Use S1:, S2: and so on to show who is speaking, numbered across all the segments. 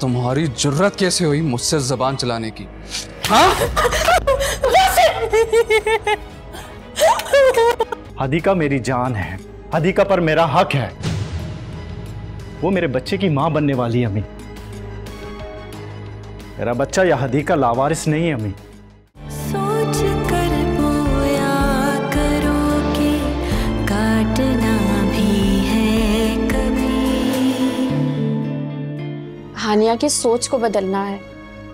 S1: तुम्हारी जुर्रत कैसे हुई मुझसे जबान चलाने की? हाँ?
S2: हदीका मेरी जान है, हदीका पर मेरा हक है। वो मेरे बच्चे की मां बनने वाली है अम्मी। मेरा बच्चा या हदीका लावारिस नहीं है अम्मी।
S3: सोच कर बोया करो कि काटना भी है कभी।
S4: हानिया की सोच को बदलना है,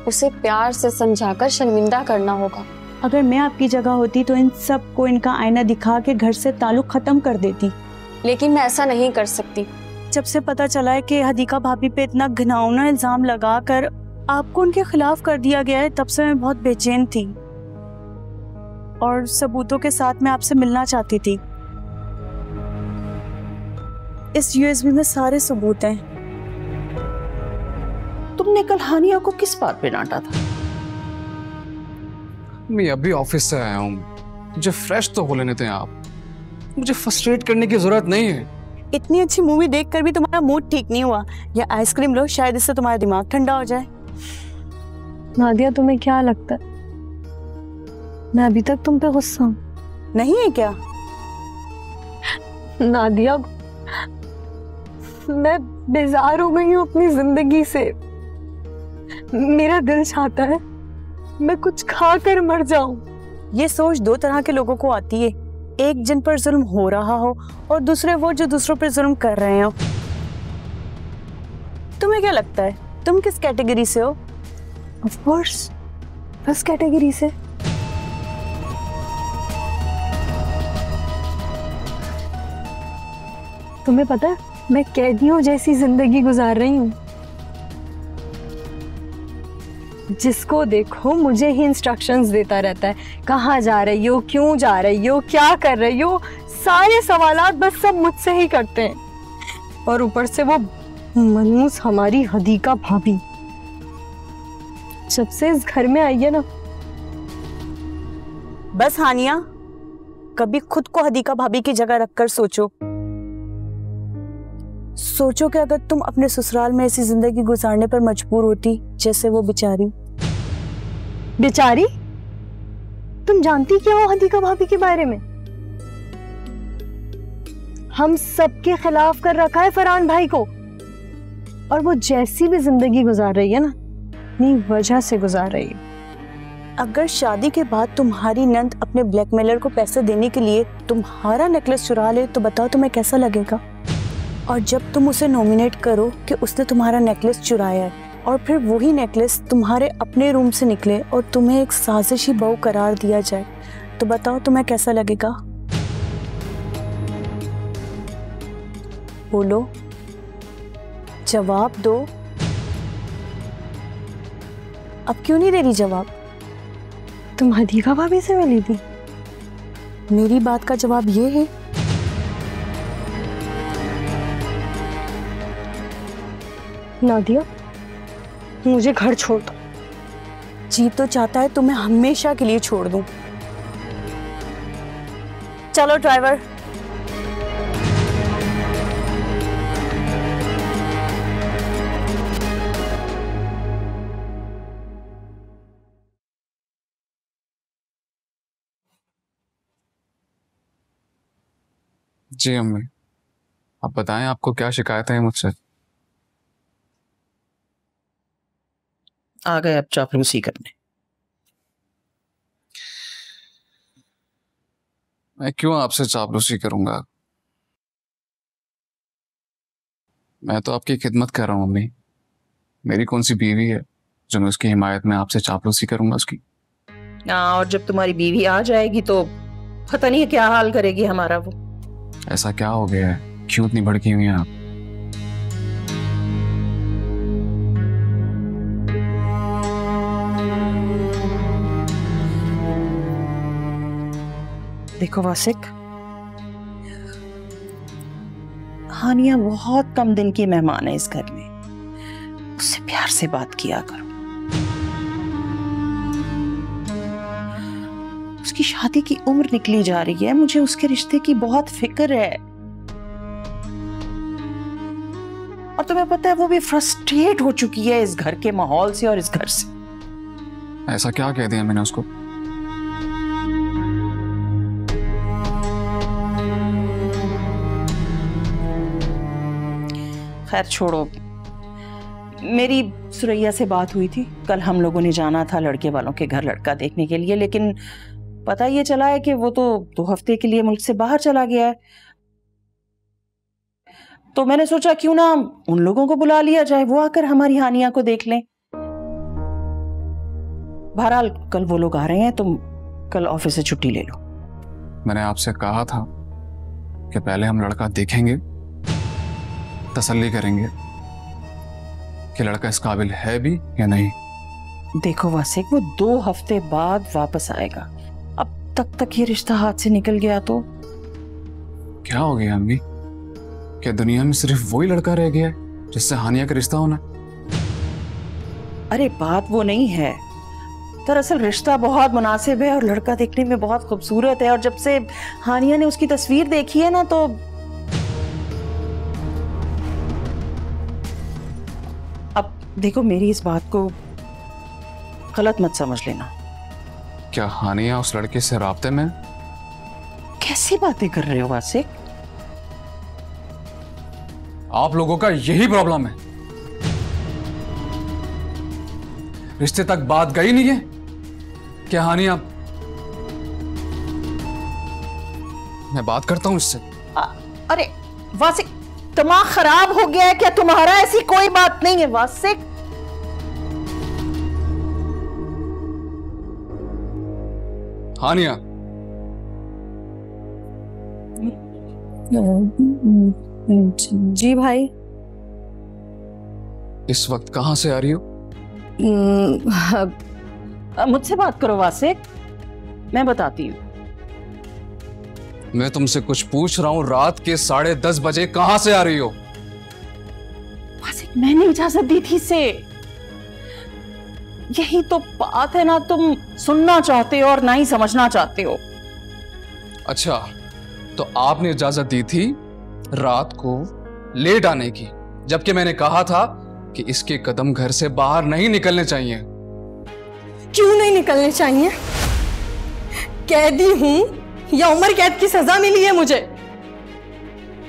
S4: उसे प्यार से समझाकर शर्मिंदा करना होगा।
S5: अगर मैं आपकी जगह होती तो इन सब को इनका आईना दिखा के घर से ताल्लुक खत्म कर देती,
S4: लेकिन मैं ऐसा नहीं कर सकती।
S5: जब से पता चला है कि हदीका भाभी पे इतना घिनौना इल्जाम लगा कर आपको उनके खिलाफ कर दिया गया है, तब से मैं बहुत बेचैन थी और सबूतों के साथ मैं आपसे मिलना चाहती थी। इस यूएसबी में सारे सबूत हैं।
S6: तुमने कल हानिया को किस बात पे डांटा था?
S1: मैं अभी ऑफिस से आया हूँ, मुझे फ्रेश तो हो लेने दें आप। मुझे फ्रस्ट्रेट करने की जरूरत नहीं है।
S5: इतनी अच्छी मूवी देखकर भी तुम्हारा मूड ठीक नहीं हुआ, या आइसक्रीम लो, शायद इससे तुम्हारा दिमाग ठंडा हो जाए।
S7: नादिया, तुम्हें क्या लगता है मैं अभी तक तुम पे गुस्सा हूँ?
S5: नहीं है क्या?
S7: नादिया, मैं बेजार हो गई हूँ अपनी जिंदगी से। मेरा दिल चाहता है मैं कुछ खा कर मर जाऊं।
S5: ये सोच दो तरह के लोगों को आती है, एक जिन पर जुल्म हो रहा हो और दूसरे वो जो दूसरों पर जुल्म कर रहे हो। तुम्हें क्या लगता है तुम किस कैटेगरी से हो?
S7: ऑफ कोर्स फर्स्ट कैटेगरी से। तुम्हें पता है मैं कैदियों जैसी जिंदगी गुजार रही हूँ। जिसको देखो मुझे ही इंस्ट्रक्शंस देता रहता है, कहाँ जा रही हो, क्यों जा रही हो, क्या कर रही हो, सारे सवालात बस सब मुझसे ही करते हैं। और ऊपर से वो मनूस हमारी हदीका भाभी जब से इस घर में आई है ना।
S5: बस हानिया, कभी खुद को हदीका भाभी की जगह रखकर सोचो। सोचो कि अगर तुम अपने ससुराल में ऐसी जिंदगी गुजारने पर मजबूर होती जैसे वो बेचारी।
S7: बेचारी? तुम जानती क्या हो हदीका भाभी के बारे में? हम सबके खिलाफ कर रखा है फरहान भाई को, और वो जैसी भी जिंदगी गुजार रही है ना, अपनी वजह से गुजार रही है।
S5: अगर शादी के बाद तुम्हारी नंद अपने ब्लैकमेलर को पैसे देने के लिए तुम्हारा नेकलेस चुरा ले तो बताओ तुम्हें कैसा लगेगा? और जब तुम उसे नॉमिनेट करो कि उसने तुम्हारा नेकलेस चुराया है और फिर वही नेकलेस तुम्हारे अपने रूम से निकले और तुम्हें एक साजिशी बहू करार दिया जाए तो बताओ तुम्हें कैसा लगेगा? बोलो, जवाब दो। अब क्यों नहीं दे रही जवाब?
S7: तुम हदीका भाभी से मिली थी?
S5: मेरी बात का जवाब ये है।
S7: नादिया, मुझे घर छोड़ दो।
S5: जी तो चाहता है तुम्हें हमेशा के लिए छोड़ दूं। चलो ड्राइवर।
S1: जी अम्मी, आप बताएं आपको क्या शिकायत है मुझसे?
S6: आ गए अब चापलूसी करने।
S1: मैं क्यों आपसे चापलूसी करूंगा? मैं तो आपकी खिदमत कर रहा हूँ अम्मी। मेरी कौन सी बीवी है जो मैं उसकी हिमायत में आपसे चापलूसी करूंगा उसकी?
S6: और जब तुम्हारी बीवी आ जाएगी तो पता नहीं क्या हाल करेगी हमारा वो।
S1: ऐसा क्या हो गया है, क्यों इतनी भड़की हुई हैं आप?
S6: देखो वासिक, हानिया बहुत कम दिन की मेहमान है इस घर में, उससे प्यार से बात किया करो। उसकी शादी की उम्र निकली जा रही है, मुझे उसके रिश्ते की बहुत फिक्र है। और तुम्हें पता है वो भी फ्रस्ट्रेट हो चुकी है इस घर के माहौल से और इस घर से।
S1: ऐसा क्या कह दिया मैंने उसको?
S6: खैर छोड़ो, मेरी सुरैया से बात हुई थी। कल हम लोगों ने जाना था लड़के वालों के घर लड़का देखने के लिए, लेकिन पता ये चला है कि वो तो 2 हफ्ते के लिए मुल्क से बाहर चला गया है। तो मैंने सोचा क्यों ना उन लोगों को बुला लिया जाए, वो आकर हमारी हानिया को देख लें। बहरहाल कल वो लोग आ रहे हैं, तुम कल ऑफिस से छुट्टी ले लो।
S1: मैंने आपसे कहा था कि पहले हम लड़का देखेंगे, तसल्ली करेंगे कि लड़का इस काबिल है भी या नहीं।
S6: देखो वासिक, वो 2 हफ्ते बाद वापस आएगा। अब तक ये रिश्ता हाथ से निकल गया तो
S1: क्या हो गया अम्मी? क्या दुनिया में सिर्फ वही लड़का रह गया है जिससे हानिया का रिश्ता होना?
S6: अरे बात वो नहीं है, दरअसल रिश्ता बहुत मुनासिब है और लड़का देखने में बहुत खूबसूरत है। और जब से हानिया ने उसकी तस्वीर देखी है ना, तो अब देखो मेरी इस बात को गलत मत समझ लेना।
S1: क्या हानिया उस लड़के से राब्ते में?
S6: कैसी बातें कर रहे हो वासिक?
S1: आप लोगों का यही प्रॉब्लम है, रिश्ते तक बात गई नहीं है। क्या हानिया, मैं बात करता हूं इससे।
S6: अरे वासिक, दिमाग खराब हो गया है क्या तुम्हारा? ऐसी कोई बात नहीं है वासिक।
S1: हानिया,
S7: जी भाई।
S1: इस वक्त कहां से आ रही हो?
S6: मुझसे बात करो वासिक, मैं बताती हूँ।
S1: मैं तुमसे कुछ पूछ रहा हूं, रात के 10:30 बजे कहां से आ रही हो?
S6: वासिक, मैंने इजाजत दी थी इसे। यही तो बात है ना, तुम सुनना चाहते हो और ना ही समझना चाहते हो।
S1: अच्छा, तो आपने इजाजत दी थी रात को लेट आने की, जबकि मैंने कहा था कि इसके कदम घर से बाहर नहीं निकलने चाहिए।
S7: क्यों नहीं निकलने चाहिए? कैदी हूं या उम्र कैद की सजा मिली है मुझे?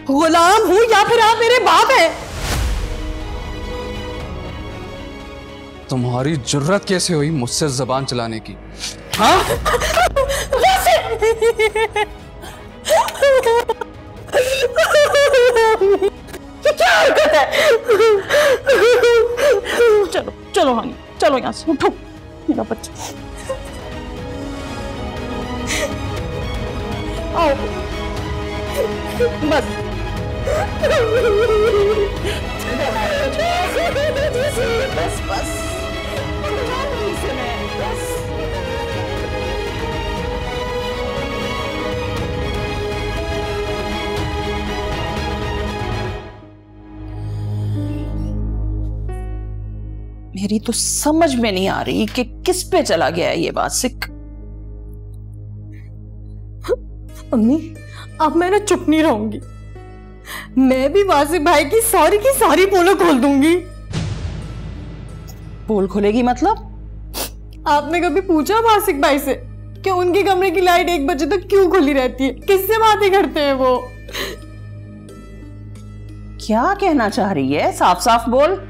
S7: गुलाम हूं या फिर आप मेरे बाप हैं?
S1: तुम्हारी जुर्रत कैसे हुई मुझसे जबान चलाने की? हाँ?
S6: ये क्या हरकत है? चलो चलो हानी, चलो यहाँ से उठो मेरा बच्चा। आओ बस। बस बस मेरी तो समझ में नहीं आ रही कि किस पे चला गया है ये वासिक।
S7: अम्मी, अब मैं ना चुप नहीं रहूंगी। मैं भी वासिक भाई की सारी पोलो खोल दूंगी।
S6: पोल खोलेगी मतलब?
S7: आपने कभी पूछा वासिक भाई से कि उनके कमरे की लाइट 1 बजे तक क्यों खुली रहती है? किससे बातें करते हैं वो?
S6: क्या कहना चाह रही है? साफ साफ बोल।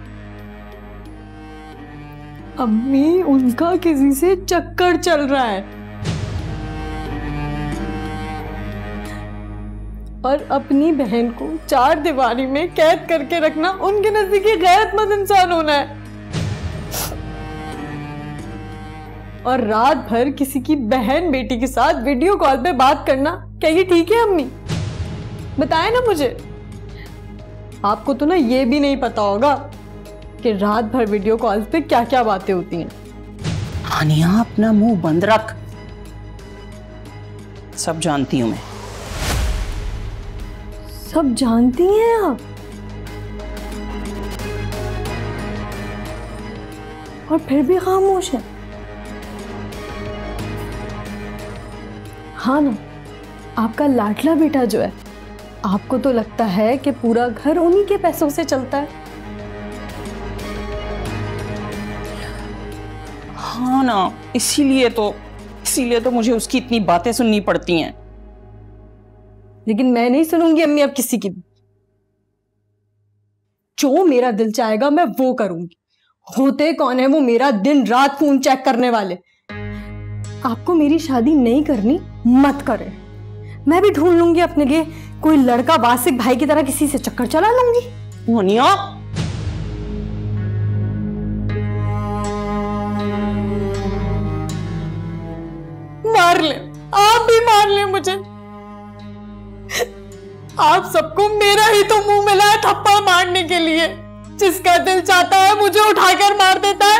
S7: अम्मी, उनका किसी से चक्कर चल रहा है और अपनी बहन को 4 दीवारी में कैद करके रखना उनके नजदीक गैरतमंद इंसान होना है। और रात भर किसी की बहन बेटी के साथ वीडियो कॉल पे बात करना, क्या ये ठीक है अम्मी? बताए ना मुझे। आपको तो ना ये भी नहीं पता होगा कि रात भर वीडियो कॉल पे क्या क्या बातें होती हैं।
S6: हानिया, अपना मुंह बंद रख। सब जानती हूं मैं।
S7: सब जानती हैं आप? और फिर भी खामोश है? हाँ ना, आपका लाडला बेटा जो है, आपको तो लगता है कि पूरा घर उन्हीं के पैसों से चलता है।
S6: हाँ ना, इसीलिए तो मुझे उसकी इतनी बातें सुननी पड़ती हैं।
S7: लेकिन मैं नहीं सुनूंगी अम्मी अब किसी की। जो मेरा दिल चाहेगा मैं वो करूंगी। होते कौन है वो मेरा दिन रात फोन चेक करने वाले। आपको मेरी शादी नहीं करनी मत करें। मैं भी ढूंढ लूंगी अपने लिए कोई लड़का, वासिक भाई की तरह किसी से चक्कर चला लूंगी।
S6: मोनिया,
S7: मार ले, आप भी मार ले मुझे। आप सबको मेरा ही तो मुंह मिला है थप्पड़ मारने के लिए। जिसका दिल चाहता है मुझे उठाकर मार देता है।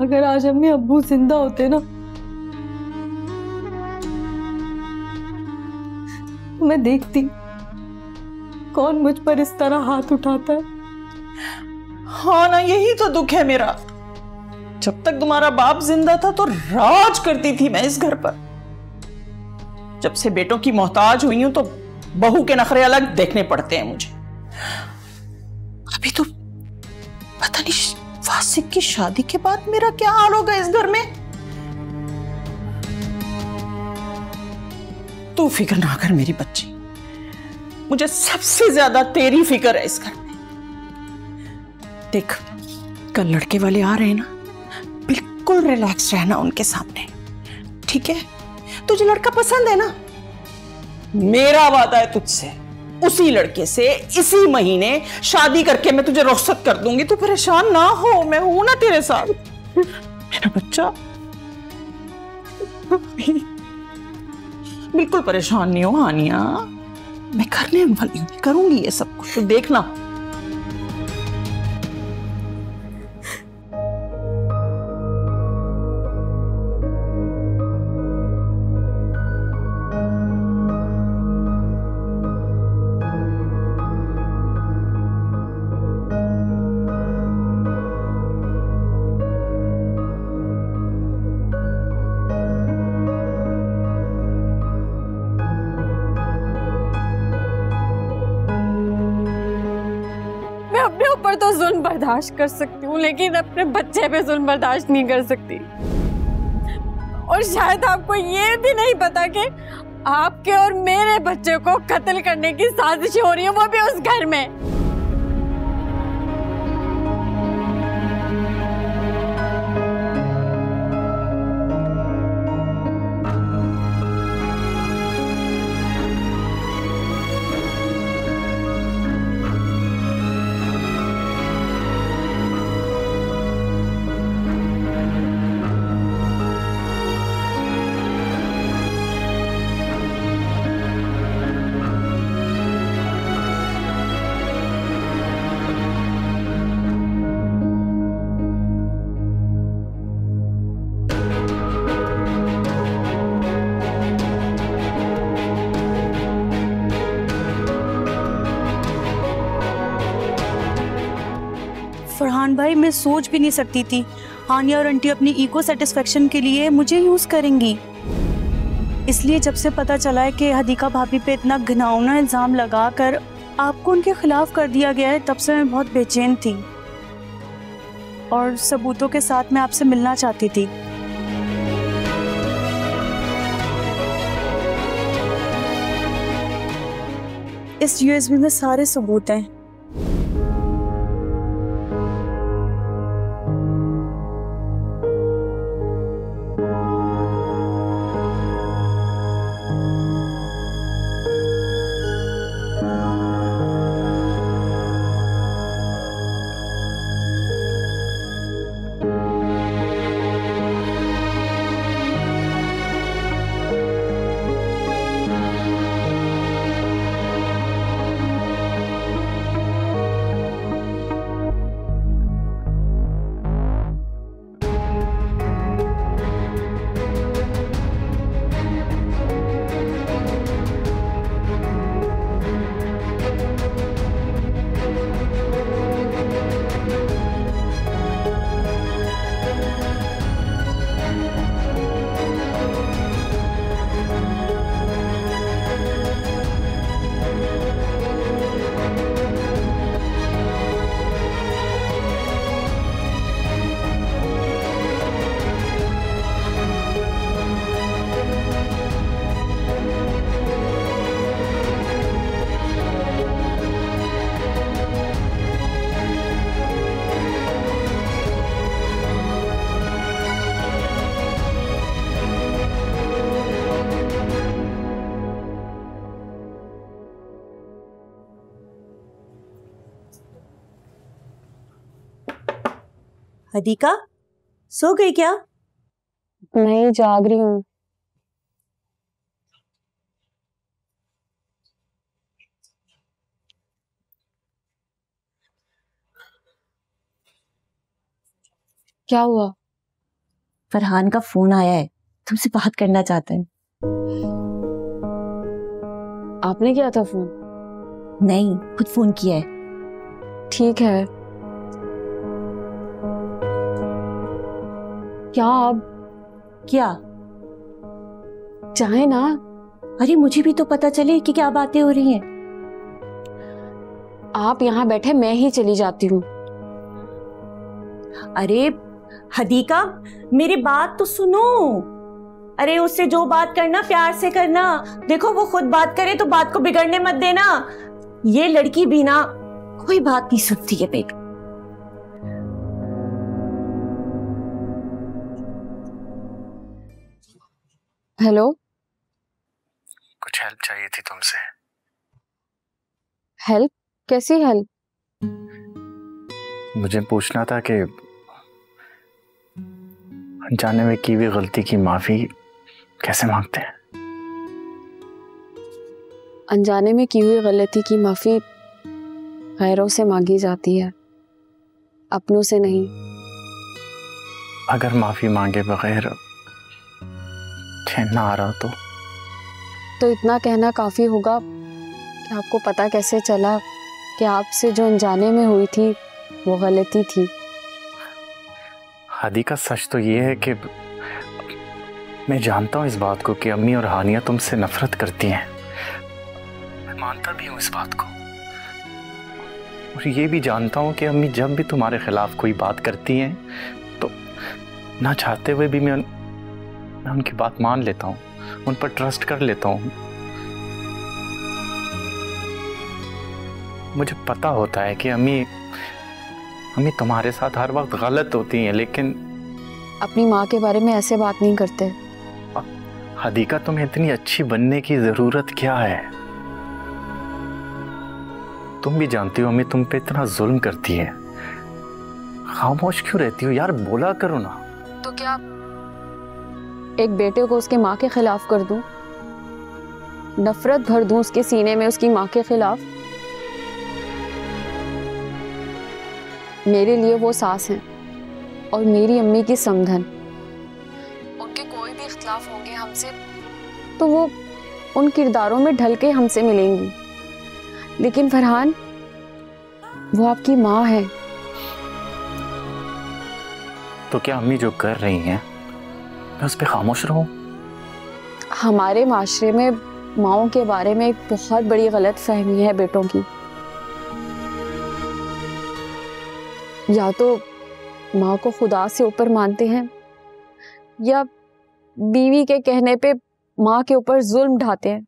S7: अगर आज अम्मी अब्बू जिंदा होते ना, तो मैं देखती कौन मुझ पर इस तरह हाथ उठाता है।
S6: हाँ ना, यही तो दुख है मेरा। जब तक तुम्हारा बाप जिंदा था तो राज करती थी मैं इस घर पर। जब से बेटों की मोहताज हुई हूं तो बहू के नखरे अलग देखने पड़ते हैं मुझे। अभी तो पता नहीं वासिक की शादी के बाद मेरा क्या हाल होगा इस घर में। तू फिक्र ना कर मेरी बच्ची, मुझे सबसे ज्यादा तेरी फिक्र है इस घर में। देख, कल लड़के वाले आ रहे हैं ना, बिल्कुल रिलैक्स रहना उनके सामने, ठीक है? तुझे लड़का पसंद है ना? मेरा वादा है तुझसे, उसी लड़के से इसी महीने शादी करके मैं तुझे रुखसत कर दूंगी। तू परेशान ना हो, मैं हूं ना तेरे साथ मेरा बच्चा। बिल्कुल परेशान नहीं हो हानिया, मैं करने वाली हूं, करूंगी ये सब कुछ, तो देखना।
S7: अपने ऊपर तो जुल्म बर्दाश्त कर सकती हूँ, लेकिन अपने बच्चे पे जुल्म बर्दाश्त नहीं कर सकती। और शायद आपको ये भी नहीं पता कि आपके और मेरे बच्चे को कत्ल करने की साजिश हो रही है, वो भी उस घर में।
S5: फरहान भाई, मैं सोच भी नहीं सकती थी हानिया और आंटी अपनी ईगो सेटिस्फेक्शन के लिए मुझे यूज करेंगी। इसलिए जब से पता चला है कि हदीका भाभी पे इतना घिनौना इल्जाम लगाकर आपको उनके खिलाफ कर दिया गया है, तब से मैं बहुत बेचैन थी और सबूतों के साथ मैं आपसे मिलना चाहती थी। इस यूएसबी में सारे सबूत हैं। हदीका, सो गई क्या?
S4: नहीं, जाग रही हूँ। क्या हुआ?
S5: फरहान का फोन आया है, तुमसे बात करना चाहते हैं।
S4: आपने किया था फोन?
S5: नहीं, खुद फोन किया है।
S4: ठीक है। क्या अब?
S5: क्या?
S4: चाहे ना।
S5: अरे मुझे भी तो पता चले कि क्या बातें हो रही हैं।
S4: आप यहाँ बैठे, मैं ही चली जाती हूँ।
S5: अरे हदीका, मेरी बात तो सुनो। अरे उससे जो बात करना प्यार से करना। देखो वो खुद बात करे तो बात को बिगड़ने मत देना। ये लड़की भी ना कोई बात नहीं सुनती है बेटा।
S4: हेलो।
S2: कुछ हेल्प चाहिए थी तुमसे।
S4: हेल्प? कैसी हेल्प?
S2: मुझे पूछना था कि अनजाने में की हुई गलती की माफी कैसे मांगते हैं?
S4: अनजाने में की हुई गलती की माफी गैरों से मांगी जाती है, अपनों से नहीं।
S2: अगर माफी मांगे बगैर चैन ना आ रहा तो
S4: इतना कहना काफी होगा कि आपको पता कैसे चला कि आपसे जो अनजाने में हुई थी वो गलती थी।
S2: हदीका, सच तो ये है कि मैं जानता हूँ इस बात को कि अम्मी और हानिया तुमसे नफरत करती हैं। मैं मानता भी हूँ इस बात को, और ये भी जानता हूँ कि अम्मी जब भी तुम्हारे खिलाफ कोई बात करती हैं तो ना चाहते हुए भी मैं उनकी बात मान लेता हूँ, उन पर ट्रस्ट कर लेता हूँ। मुझे पता होता है कि अम्मी तुम्हारे साथ हर वक्त गलत होती हैं, लेकिन
S4: अपनी माँ के बारे में ऐसे बात नहीं करते।
S2: हदीका, तुम्हें इतनी अच्छी बनने की जरूरत क्या है? तुम भी जानती हो अम्मी तुम पे इतना जुल्म करती है। खामोश क्यों रहती हो यार? बोला करो ना।
S4: तो क्या एक बेटे को उसके माँ के खिलाफ कर दूं? नफरत भर दूं उसके सीने में उसकी माँ के खिलाफ? मेरे लिए वो सास हैं और मेरी अम्मी की समधन। उनके कोई भी इख्तिलाफ होंगे हमसे तो वो उन किरदारों में ढल के हमसे मिलेंगी, लेकिन फरहान वो आपकी माँ है।
S2: तो क्या अम्मी जो कर रही हैं मैं उस पर खामोश रहूं?
S4: हमारे माशरे में माओं के बारे में एक बहुत बड़ी गलत फहमी है बेटों की। या तो माँ को खुदा से ऊपर मानते हैं या बीवी के कहने पे माँ के ऊपर जुल्म ढाते हैं।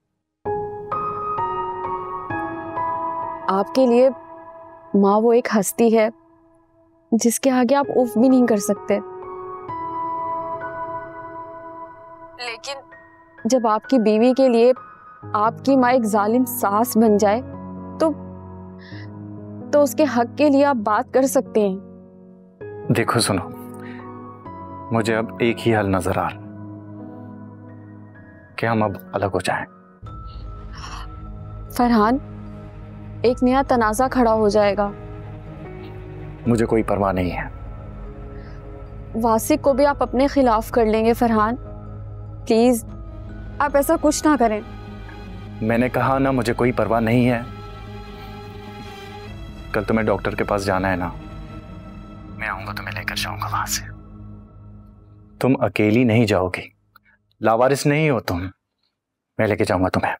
S4: आपके लिए माँ वो एक हस्ती है जिसके आगे आप उफ भी नहीं कर सकते, लेकिन जब आपकी बीवी के लिए आपकी माँ एक जालिम सास बन जाए तो उसके हक के लिए आप बात कर सकते हैं।
S2: देखो सुनो, मुझे अब एक ही हल नजर आ रहा कि हम अब अलग हो जाएं।
S4: फरहान, एक नया तनाज़ा खड़ा हो जाएगा।
S2: मुझे कोई परवाह नहीं है।
S4: वासिक को भी आप अपने खिलाफ कर लेंगे फरहान। प्लीज आप ऐसा कुछ ना करें।
S2: मैंने कहा ना, मुझे कोई परवाह नहीं है। कल तुम्हें डॉक्टर के पास जाना है ना, मैं आऊंगा, तुम्हें लेकर जाऊंगा वहां से। तुम अकेली नहीं जाओगी, लावारिस नहीं हो तुम, मैं लेके जाऊंगा तुम्हें।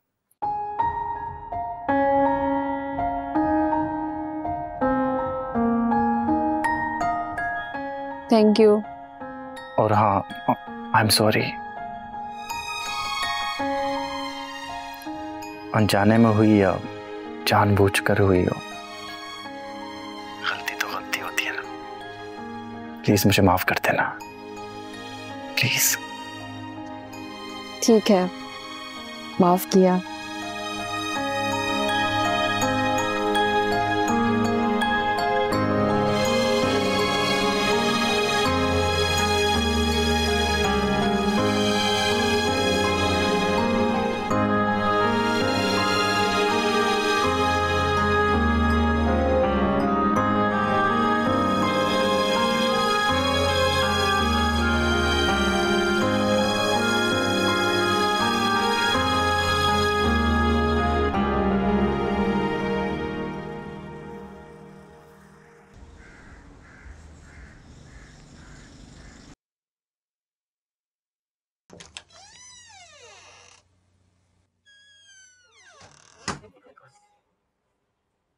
S4: Thank you.
S2: और हाँ, आई एम सॉरी। अनजाने में हुई या जानबूझकर हुई हो, गलती तो गलती होती है ना। प्लीज मुझे माफ कर देना, प्लीज।
S4: ठीक है, माफ किया।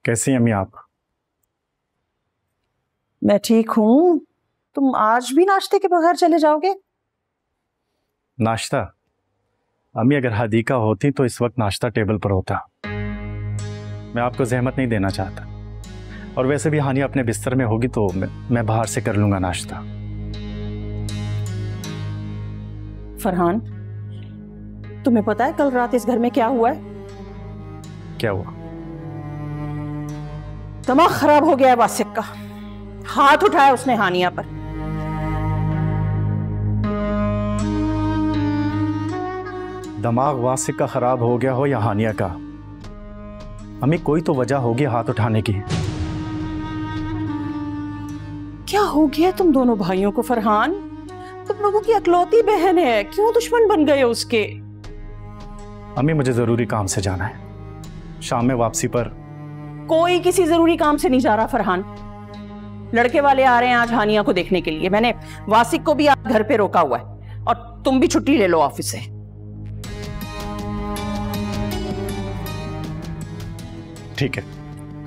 S2: कैसी हैं अम्मी आप?
S6: मैं ठीक हूँ। तुम आज भी नाश्ते के बगैर चले जाओगे?
S2: नाश्ता? अम्मी अगर हादीका होती तो इस वक्त नाश्ता टेबल पर होता। मैं आपको जहमत नहीं देना चाहता, और वैसे भी हानिया अपने बिस्तर में होगी तो मैं बाहर से कर लूंगा नाश्ता।
S6: फरहान, तुम्हें पता है कल रात इस घर में क्या हुआ है?
S2: क्या हुआ?
S6: दिमाग खराब हो गया है वासिक का। हाथ उठाया उसने हानिया पर।
S2: दिमाग वासिक का खराब हो गया हो या हानिया का, अम्मी कोई तो वजह होगी हाथ उठाने की।
S6: क्या हो गया तुम दोनों भाइयों को फरहान? तुम लोगों की अकलौती बहन है, क्यों दुश्मन बन गए उसके?
S2: अम्मी मुझे जरूरी काम से जाना है, शाम में वापसी पर।
S6: कोई किसी जरूरी काम से नहीं जा रहा फरहान। लड़के वाले आ रहे हैं आज हानिया को देखने के लिए। मैंने वासिक को भी आज घर पे रोका हुआ है, और तुम भी छुट्टी ले लो ऑफिस से।
S2: ठीक है,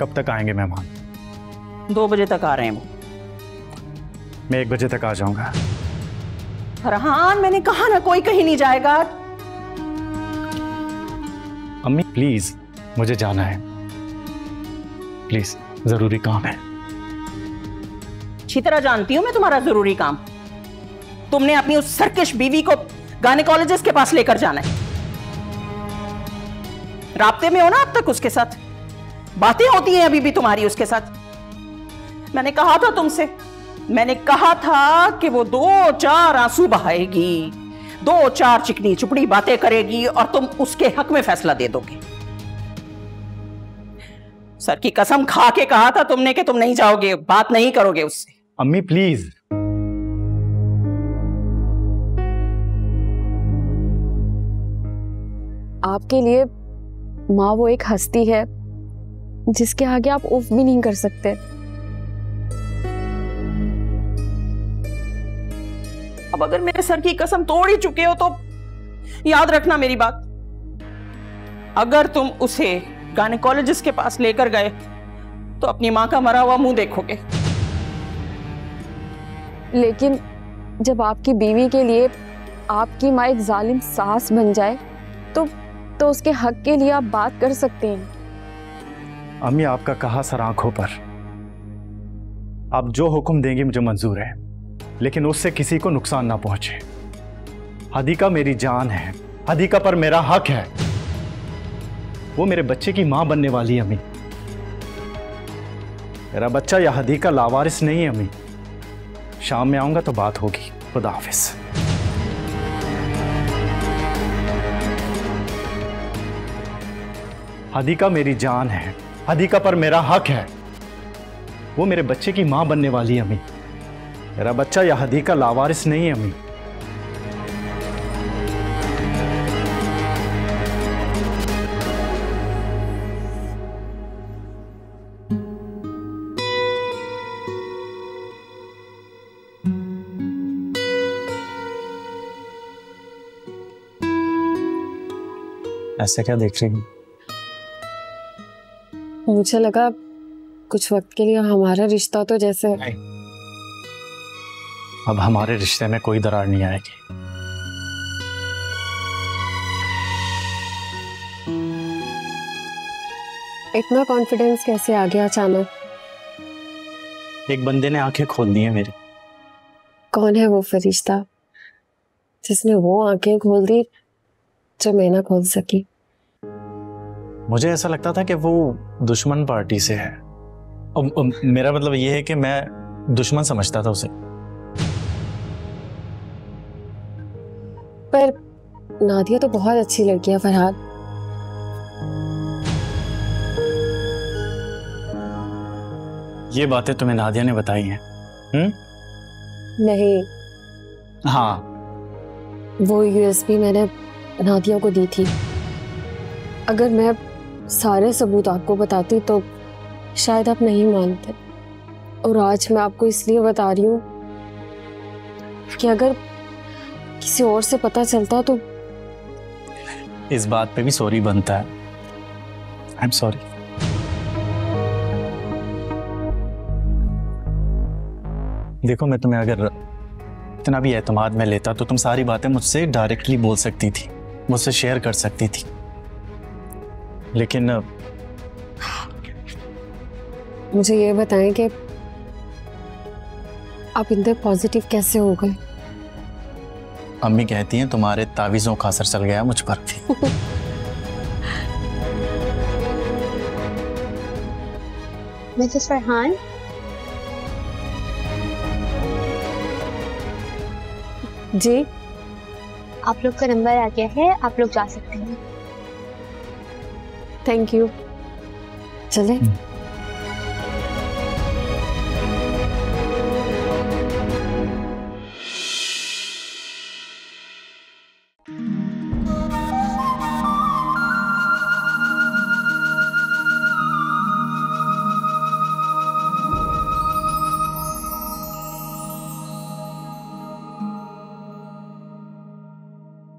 S2: कब तक आएंगे मेहमान?
S6: 2 बजे तक आ रहे हैं वो।
S2: मैं 1 बजे तक आ जाऊंगा।
S6: फरहान, मैंने कहा ना कोई कहीं नहीं जाएगा।
S2: अम्मी प्लीज, मुझे जाना है, प्लीज, जरूरी काम है।
S6: अच्छी तरह जानती हूं मैं तुम्हारा जरूरी काम। तुमने अपनी उस सरकश बीवी को गायनेकोलॉजिस्ट के पास लेकर जाना है। राब्ते में हो ना अब तक उसके साथ? बातें होती हैं अभी भी तुम्हारी उसके साथ? मैंने कहा था तुमसे, मैंने कहा था कि वो 2-4 आंसू बहाएगी, 2-4 चिकनी चुपड़ी बातें करेगी, और तुम उसके हक में फैसला दे दोगे। सर की कसम खा के कहा था तुमने कि तुम नहीं जाओगे, बात नहीं करोगे उससे।
S2: अम्मी प्लीज।
S4: आपके लिए माँ वो एक हस्ती है जिसके आगे आप उफ भी नहीं कर सकते।
S6: अब अगर मेरे सर की कसम तोड़ ही चुके हो तो याद रखना मेरी बात। अगर तुम उसे गायनेकोलॉजिस्ट के पास लेकर गए तो अपनी मां का मरा हुआ मुंह देखोगे।
S4: लेकिन जब आपकी बीवी के लिए आपकी माँ एक जालिम सास बन जाए तो उसके हक के लिए आप बात कर सकते हैं।
S2: अम्मी आपका कहा सर आंखों पर। आप जो हुक्म देंगे मुझे मंजूर है, लेकिन उससे किसी को नुकसान ना पहुंचे। हादीका मेरी जान है, हादीका पर मेरा हक है। वो मेरे बच्चे की मां बनने वाली है अम्मी। मेरा बच्चा या हादीका लावारिस नहीं है अम्मी। शाम में आऊंगा तो बात होगी। खुदा हाफिज। हादीका मेरी जान है, हादीका पर मेरा हक है। वो मेरे बच्चे की मां बनने वाली है अम्मी। मेरा बच्चा या हादीका लावारिस नहीं है अम्मी। ऐसे क्या देख रही हूँ?
S4: मुझे लगा कुछ वक्त के लिए हमारा रिश्ता तो जैसे
S2: नहीं, अब हमारे रिश्ते में कोई दरार नहीं आएगी।
S4: इतना कॉन्फिडेंस कैसे आ गया अचानक?
S2: एक बंदे ने आंखें खोल दी हैं मेरी।
S4: कौन है वो फरिश्ता जिसने वो आंखें खोल दी जो मैं ना खोल सकी?
S2: मुझे ऐसा लगता था कि वो दुश्मन पार्टी से है। मेरा मतलब ये है कि मैं दुश्मन समझता था उसे।
S4: पर नादिया तो बहुत अच्छी लड़की है फरहाद।
S2: ये बातें तुम्हें नादिया ने बताई हैं?
S4: नहीं,
S2: हाँ।
S4: वो यूएसबी मैंने नादिया को दी थी। अगर मैं सारे सबूत आपको बताती तो शायद आप नहीं मानते, और आज मैं आपको इसलिए बता रही हूँ कि अगर किसी और से पता चलता तो।
S2: इस बात पे भी सॉरी बनता है। I am sorry. देखो, मैं तुम्हें अगर इतना भी एतमाद में लेता तो तुम सारी बातें मुझसे डायरेक्टली बोल सकती थी, मुझसे शेयर कर सकती थी। लेकिन
S4: मुझे ये बताएं कि आप इतने पॉजिटिव कैसे हो गए?
S2: अम्मी कहती हैं तुम्हारे तावीज़ों का असर चल गया मुझ पर भी।
S8: मिसेस फरहान,
S4: जी,
S8: आप लोग का नंबर आ गया है, आप लोग जा सकते हैं।
S4: Thank you. चले।